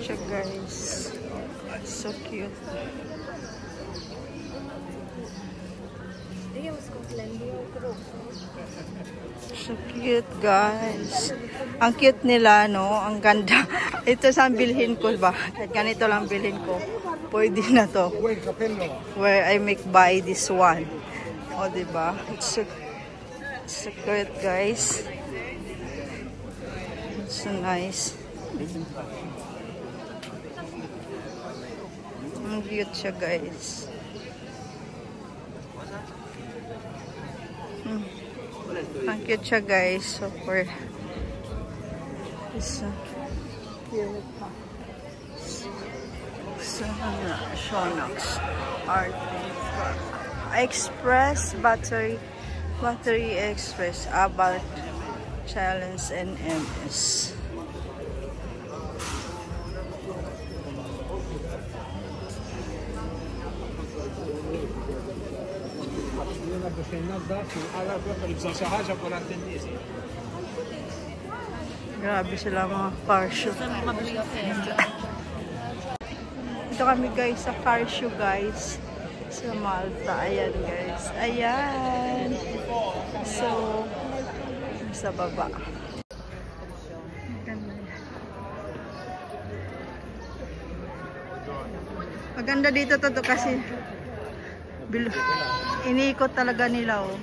siya guys. So cute. So cute guys. Ang cute nila, no? Ang ganda. Ito sa bilhin ko ba? Ganito lang bilhin ko. Pwede na to. Where I make buy this one. O, diba? It's so cute guys. It's so nice. Ang cute siya guys. Ang cute siya guys. Super. It's so cute. So, Shownox Art Express Battery Express about Challenge and MS. Grabe sila mga car show. Ito kami guys sa car show guys sa Malta. Ayan guys. Ayan. So, sa baba. Maganda dito to kasi iniikot talaga nila oh.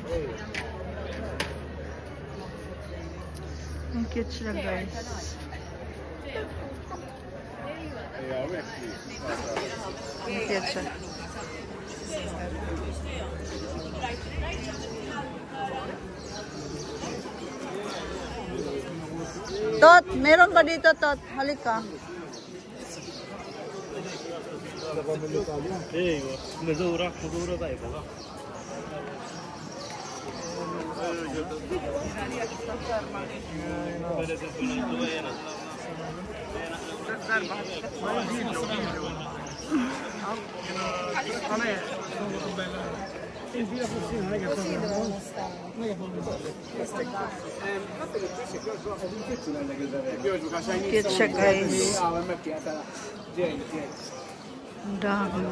Ang cute sila guys. Ang cute siya. Tot, meron ba dito Tot? Halika. Medura tayo ba? Cute siya guys. Ang dami.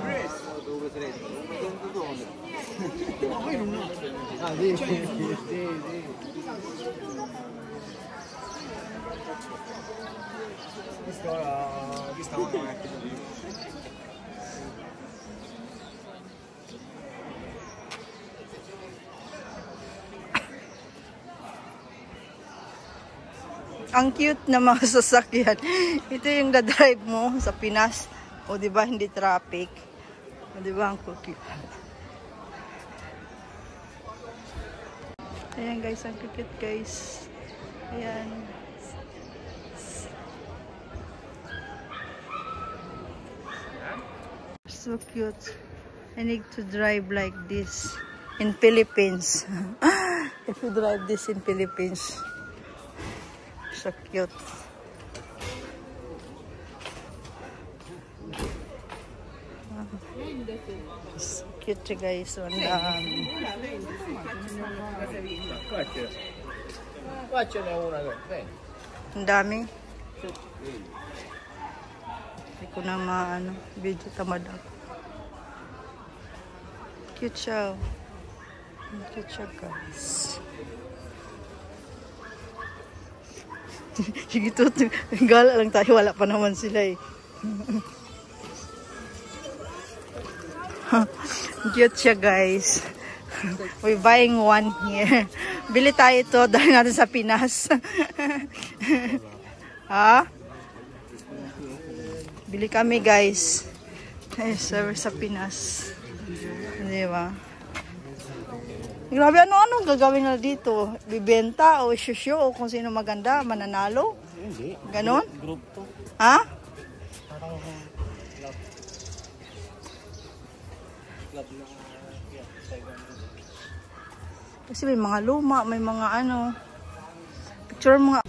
Ang cute na mga sasakyan. Ito yung da-drive mo sa Pinas. O diba hindi traffic. O diba ang cute. Ayan guys, ang cute guys. Ayan. So cute. I need to drive like this in Philippines. If you drive this in Philippines. So cute. So cute guys. Ang dami. Ang dami. Hindi ko na maano. Video tamad ako. Cute siya. Cute siya guys. Sige to, gala lang tayo, wala pa naman sila eh. Cute siya guys. We're buying one here. Bili tayo ito dahil natin sa Pinas. Ha? Bili kami guys. Sa Pinas. Di ba? Grabe, ano gagawin nila dito? Bibenta o show o kung sino maganda, mananalo? Hindi. Ganon? Group to. Ha? Kasi may mga luma, may mga ano. Picture mga...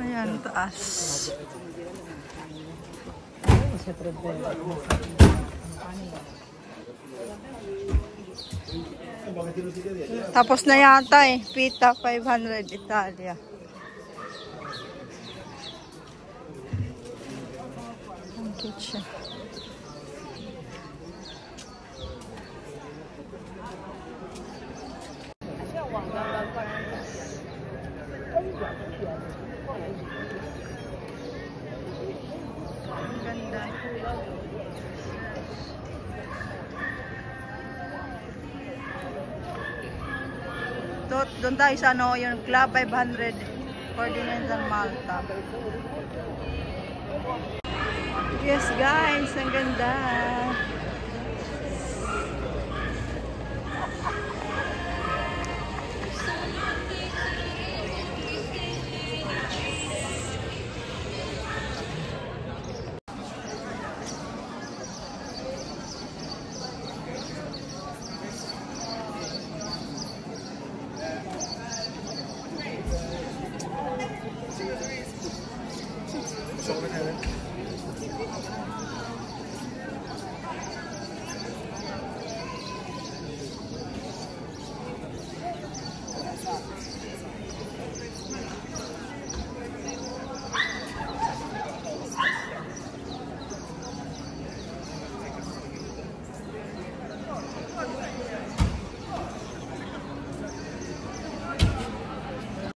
Ayan, taas. Tapos na yata eh. Pita 500 Italia. Ang cute siya. Ang ganda. Doon tayo sa ano, yung Club 500 Ferdinand Malta. Yes guys, ang ganda. Zo,